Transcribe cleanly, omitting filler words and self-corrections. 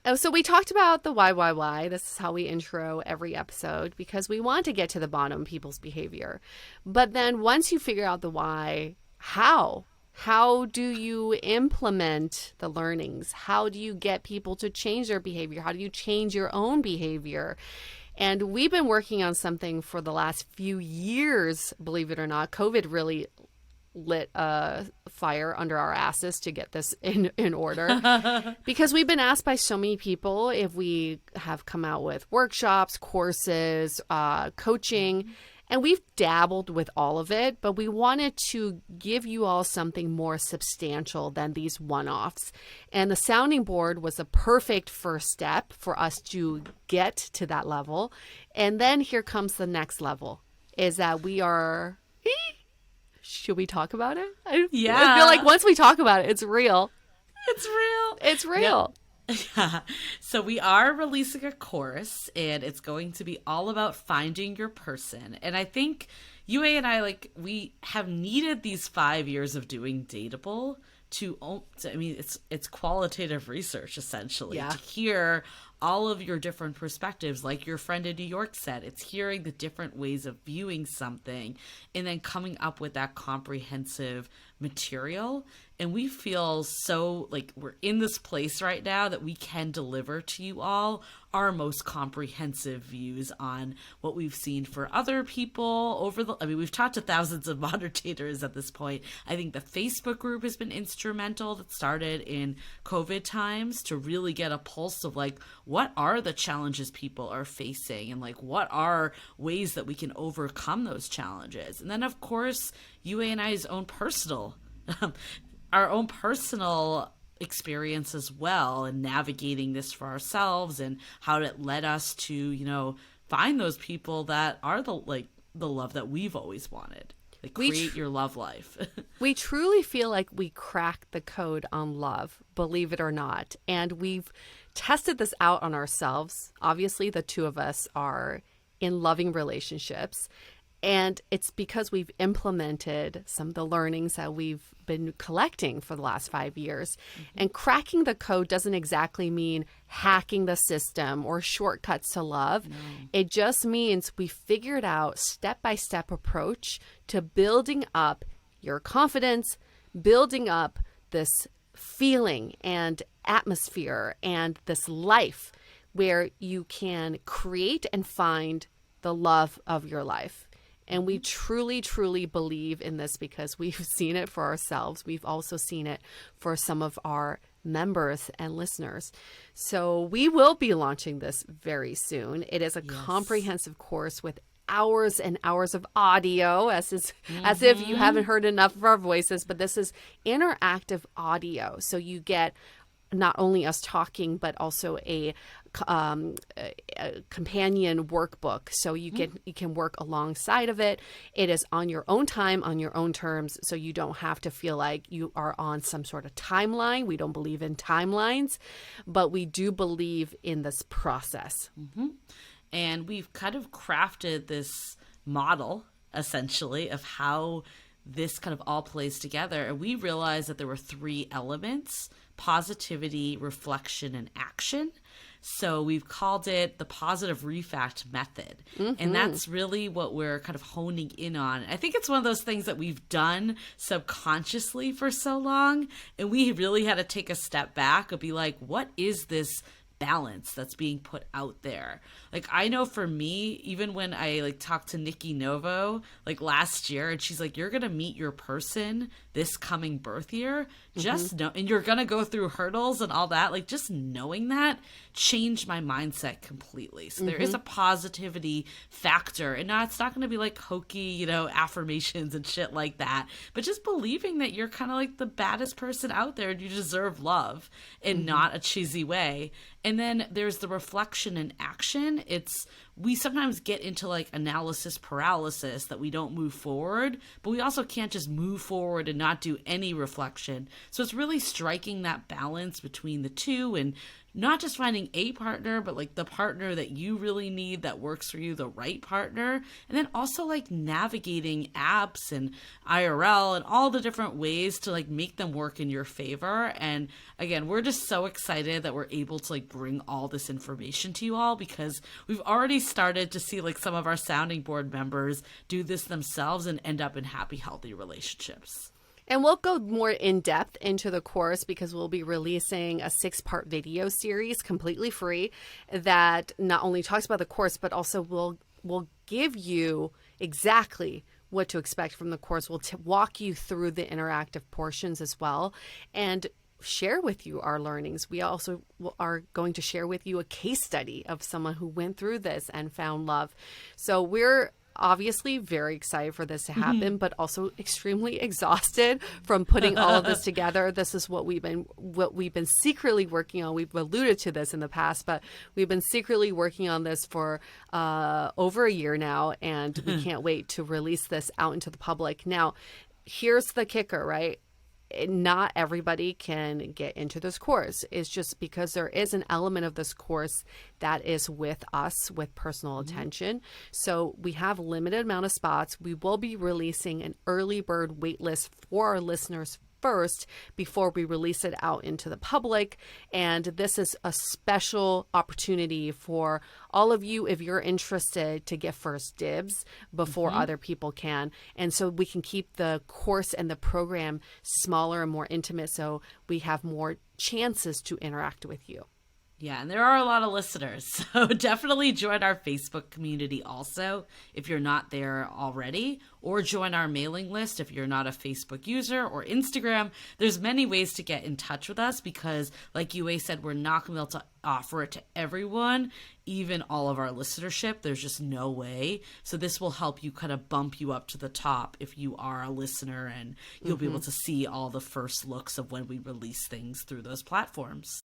Oh, so we talked about the why. This is how we intro every episode because we want to get to the bottom of people's behavior. But then once you figure out the why, how? How do you implement the learnings? How do you get people to change their behavior? How do you change your own behavior? And we've been working on something for the last few years, believe it or not. COVID really lit a fire under our asses to get this in order because we've been asked by so many people if we have come out with workshops, courses, coaching, and we've dabbled with all of it, but we wanted to give you all something more substantial than these one-offs. And the sounding board was a perfect first step for us to get to that level. And then here comes the next level, is that we are... Should we talk about it? I feel like once we talk about it, it's real. It's real. It's real. Yeah. So we are releasing a course, and it's going to be all about finding your person. And I think Yue and I, we have needed these 5 years of doing Dateable it's qualitative research, essentially, to hear all of your different perspectives. Like your friend in New York said, it's hearing the different ways of viewing something and then coming up with that comprehensive material. And we feel so like we're in this place right now that we can deliver to you all our most comprehensive views on what we've seen for other people we've talked to thousands of modern daters at this point. I think the Facebook group has been instrumental, that started in COVID times, to really get a pulse of what are the challenges people are facing and what are ways that we can overcome those challenges. And then of course, Yue and I's own personal our own personal experience as well, and navigating this for ourselves, and how it led us to, find those people that are the love that we've always wanted. Create your love life. We truly feel like we cracked the code on love, believe it or not. And we've tested this out on ourselves. Obviously, the two of us are in loving relationships. And it's because we've implemented some of the learnings that we've been collecting for the last 5 years. Mm-hmm. And cracking the code doesn't exactly mean hacking the system or shortcuts to love. No. It just means we figured out step-by-step approach to building up your confidence, building up this feeling and atmosphere and this life where you can create and find the love of your life. And we truly, truly believe in this because we've seen it for ourselves. We've also seen it for some of our members and listeners. So we will be launching this very soon. It is a comprehensive course with hours and hours of audio, as if you haven't heard enough of our voices, but this is interactive audio. So you get not only us talking, but also a companion workbook. So you can work alongside of it. It is on your own time, on your own terms. So you don't have to feel like you are on some sort of timeline. We don't believe in timelines, but we do believe in this process. Mm-hmm. And we've kind of crafted this model, essentially, of how this kind of all plays together. And we realized that there were 3 elements: positivity, reflection, and action. So we've called it the Positive Refact Method. Mm-hmm. And that's really what we're kind of honing in on. I think it's one of those things that we've done subconsciously for so long. And we really had to take a step back and be like, what is this balance that's being put out there? I know for me, even when I talked to Nikki Novo last year, and she's like, you're gonna meet your person this coming birth year, just know, and you're gonna go through hurdles and all that, just knowing that changed my mindset completely. So there is a positivity factor, and now it's not gonna be hokey, affirmations and shit like that, but just believing that you're kind of the baddest person out there and you deserve love in not a cheesy way. And then there's the reflection and action. It's we sometimes get into like analysis paralysis that we don't move forward, but we also can't just move forward and not do any reflection. So it's really striking that balance between the two and not just finding a partner, but like the partner that you really need that works for you, the right partner. And then also like navigating apps and IRL and all the different ways to like make them work in your favor. And again, we're just so excited that we're able to like bring all this information to you all, because we've already started to see like some of our sounding board members do this themselves and end up in happy, healthy relationships. And we'll go more in depth into the course because we'll be releasing a 6-part video series completely free that not only talks about the course, but also will give you exactly what to expect from the course. We'll walk you through the interactive portions as well and share with you our learnings. We also are going to share with you a case study of someone who went through this and found love. So we're obviously very excited for this to happen, but also extremely exhausted from putting all of this together. This is what we've been secretly working on. We've alluded to this in the past, but we've been secretly working on this for over a year now, and we can't wait to release this out into the public. Now, here's the kicker, right? Not everybody can get into this course. It's just because there is an element of this course that is with us, with personal attention. So we have a limited amount of spots. We will be releasing an early bird waitlist for our listeners first before we release it out into the public. And this is a special opportunity for all of you, if you're interested, to get first dibs before other people can. And so we can keep the course and the program smaller and more intimate so we have more chances to interact with you. Yeah, and there are a lot of listeners, so definitely join our Facebook community also if you're not there already, or join our mailing list if you're not a Facebook user, or Instagram. There's many ways to get in touch with us because, like Yue said, we're not going to be able to offer it to everyone, even all of our listenership. There's just no way. So this will help you kind of bump you up to the top if you are a listener, and you'll be able to see all the first looks of when we release things through those platforms.